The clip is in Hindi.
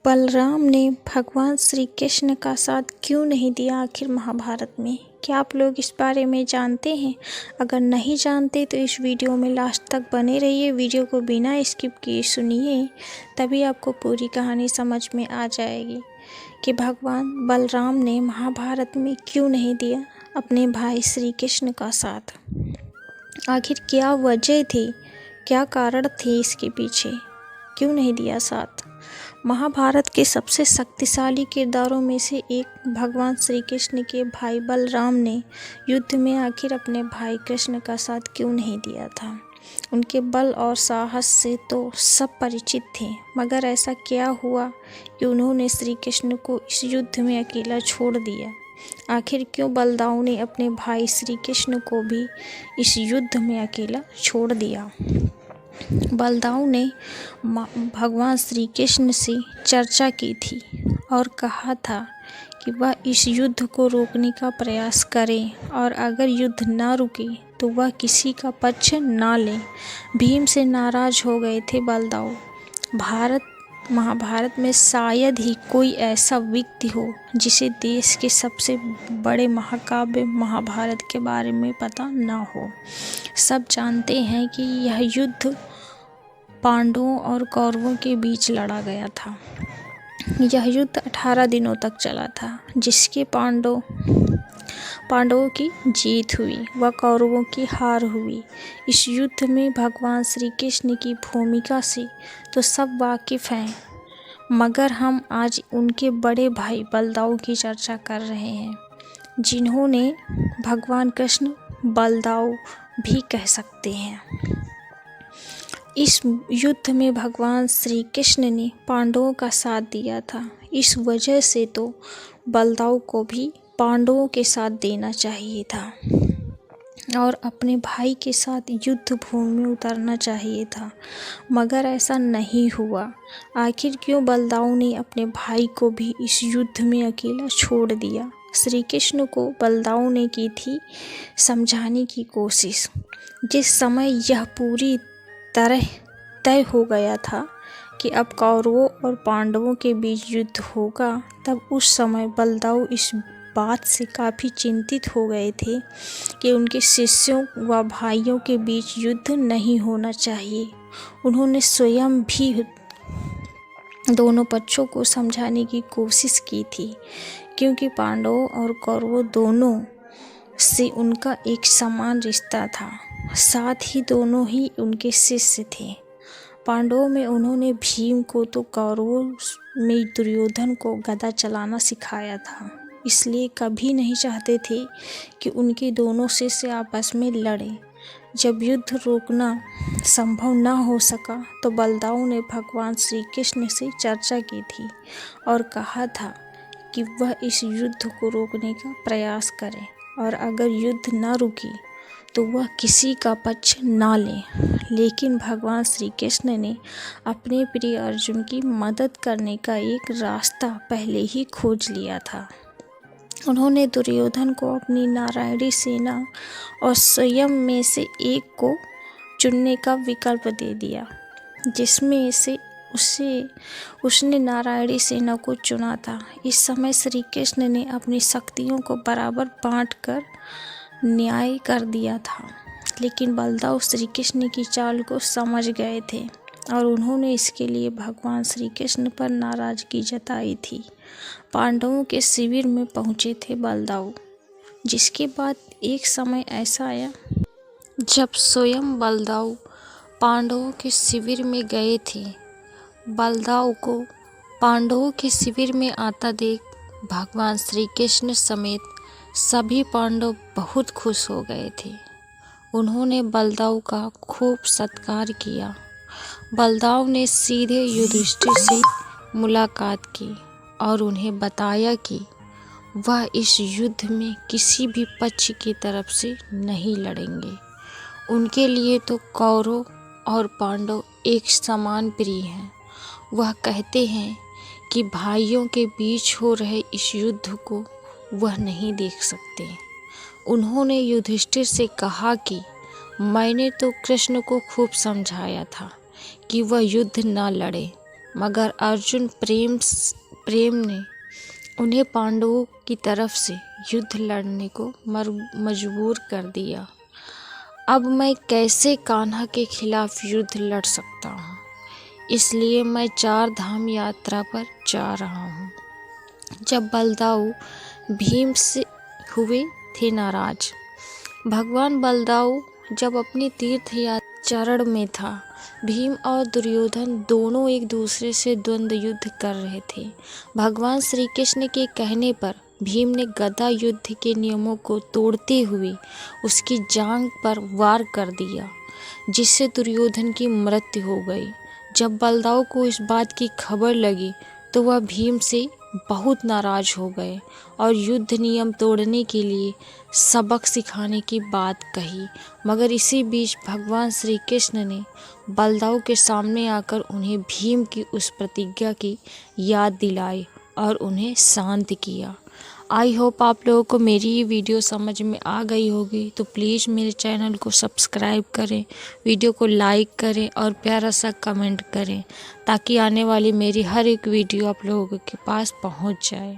बलराम ने भगवान श्री कृष्ण का साथ क्यों नहीं दिया आखिर महाभारत में? क्या आप लोग इस बारे में जानते हैं? अगर नहीं जानते तो इस वीडियो में लास्ट तक बने रहिए। वीडियो को बिना स्किप किए सुनिए, तभी आपको पूरी कहानी समझ में आ जाएगी कि भगवान बलराम ने महाभारत में क्यों नहीं दिया अपने भाई श्री कृष्ण का साथ। आखिर क्या वजह थी, क्या कारण थे इसके पीछे, क्यों नहीं दिया साथ? महाभारत के सबसे शक्तिशाली किरदारों में से एक भगवान श्री कृष्ण के भाई बलराम ने युद्ध में आखिर अपने भाई कृष्ण का साथ क्यों नहीं दिया था? उनके बल और साहस से तो सब परिचित थे, मगर ऐसा क्या हुआ कि उन्होंने श्री कृष्ण को इस युद्ध में अकेला छोड़ दिया? आखिर क्यों बलदाऊ ने अपने भाई श्री कृष्ण को भी इस युद्ध में अकेला छोड़ दिया? बलदाऊ ने भगवान श्री कृष्ण से चर्चा की थी और कहा था कि वह इस युद्ध को रोकने का प्रयास करें और अगर युद्ध ना रुके तो वह किसी का पक्ष ना ले। भीम से नाराज हो गए थे बलदाऊ। महाभारत में शायद ही कोई ऐसा व्यक्ति हो जिसे देश के सबसे बड़े महाकाव्य महाभारत के बारे में पता ना हो। सब जानते हैं कि यह युद्ध पांडवों और कौरवों के बीच लड़ा गया था। यह युद्ध 18 दिनों तक चला था, जिसके पांडवों की जीत हुई व कौरवों की हार हुई। इस युद्ध में भगवान श्री कृष्ण की भूमिका से तो सब वाकिफ़ हैं, मगर हम आज उनके बड़े भाई बलदाऊ की चर्चा कर रहे हैं, जिन्होंने भगवान कृष्ण बलदाऊ भी कह सकते हैं। इस युद्ध में भगवान श्री कृष्ण ने पांडवों का साथ दिया था। इस वजह से तो बलदाऊ को भी पांडवों के साथ देना चाहिए था और अपने भाई के साथ युद्ध भूमि में उतरना चाहिए था, मगर ऐसा नहीं हुआ। आखिर क्यों बलदाऊ ने अपने भाई को भी इस युद्ध में अकेला छोड़ दिया? श्री कृष्ण को बलदाऊ ने की थी समझाने की कोशिश। जिस समय यह पूरी तरह तय हो गया था कि अब कौरवों और पांडवों के बीच युद्ध होगा, तब उस समय बलदाऊ इस बात से काफ़ी चिंतित हो गए थे कि उनके शिष्यों व भाइयों के बीच युद्ध नहीं होना चाहिए। उन्होंने स्वयं भी दोनों पक्षों को समझाने की कोशिश की थी, क्योंकि पांडवों और कौरवों दोनों से उनका एक समान रिश्ता था। साथ ही दोनों ही उनके शिष्य थे। पांडवों में उन्होंने भीम को तो कौरवों में दुर्योधन को गदा चलाना सिखाया था, इसलिए कभी नहीं चाहते थे कि उनके दोनों शिष्य आपस में लड़ें। जब युद्ध रोकना संभव न हो सका तो बलदाऊ ने भगवान श्री कृष्ण से चर्चा की थी और कहा था कि वह इस युद्ध को रोकने का प्रयास करें और अगर युद्ध न रुकी तो वह किसी का पक्ष ना ले। लेकिन भगवान श्री कृष्ण ने अपने प्रिय अर्जुन की मदद करने का एक रास्ता पहले ही खोज लिया था। उन्होंने दुर्योधन को अपनी नारायणी सेना और स्वयं में से एक को चुनने का विकल्प दे दिया, जिसमें से उसने नारायणी सेना को चुना था। इस समय श्री कृष्ण ने अपनी शक्तियों को बराबर बांटकर न्याय कर दिया था, लेकिन बलदाऊ श्री कृष्ण की चाल को समझ गए थे और उन्होंने इसके लिए भगवान श्री कृष्ण पर नाराज़गी जताई थी। पांडवों के शिविर में पहुँचे थे बलदाऊ, जिसके बाद एक समय ऐसा आया जब स्वयं बलदाऊ पांडवों के शिविर में गए थे। बलदाऊ को पांडवों के शिविर में आता देख भगवान श्री कृष्ण समेत सभी पांडव बहुत खुश हो गए थे। उन्होंने बलदाऊ का खूब सत्कार किया। बलदाऊ ने सीधे युधिष्ठिर से मुलाकात की और उन्हें बताया कि वह इस युद्ध में किसी भी पक्ष की तरफ से नहीं लड़ेंगे। उनके लिए तो कौरव और पांडव एक समान प्रिय हैं। वह कहते हैं कि भाइयों के बीच हो रहे इस युद्ध को वह नहीं देख सकते। उन्होंने युधिष्ठिर से कहा कि मैंने तो कृष्ण को खूब समझाया था कि वह युद्ध न लड़े, मगर अर्जुन प्रेम ने उन्हें पांडवों की तरफ से युद्ध लड़ने को मजबूर कर दिया। अब मैं कैसे कान्हा के खिलाफ युद्ध लड़ सकता हूँ, इसलिए मैं 4 धाम यात्रा पर जा रहा हूँ। जब बलदाऊ भीम से हुए थे नाराज। भगवान बलदाऊ जब अपनी तीर्थ यात्रा चरण में था, भीम और दुर्योधन दोनों एक दूसरे से द्वंद्व युद्ध कर रहे थे। भगवान श्री कृष्ण के कहने पर भीम ने गदा युद्ध के नियमों को तोड़ते हुए उसकी जांघ पर वार कर दिया, जिससे दुर्योधन की मृत्यु हो गई। जब बलदाऊ को इस बात की खबर लगी तो वह भीम से बहुत नाराज हो गए और युद्ध नियम तोड़ने के लिए सबक सिखाने की बात कही। मगर इसी बीच भगवान श्री कृष्ण ने बलदाऊ के सामने आकर उन्हें भीम की उस प्रतिज्ञा की याद दिलाई और उन्हें शांत किया। आई होप आप लोगों को मेरी ये वीडियो समझ में आ गई होगी, तो प्लीज़ मेरे चैनल को सब्सक्राइब करें, वीडियो को लाइक करें और प्यारा सा कमेंट करें, ताकि आने वाली मेरी हर एक वीडियो आप लोगों के पास पहुंच जाए।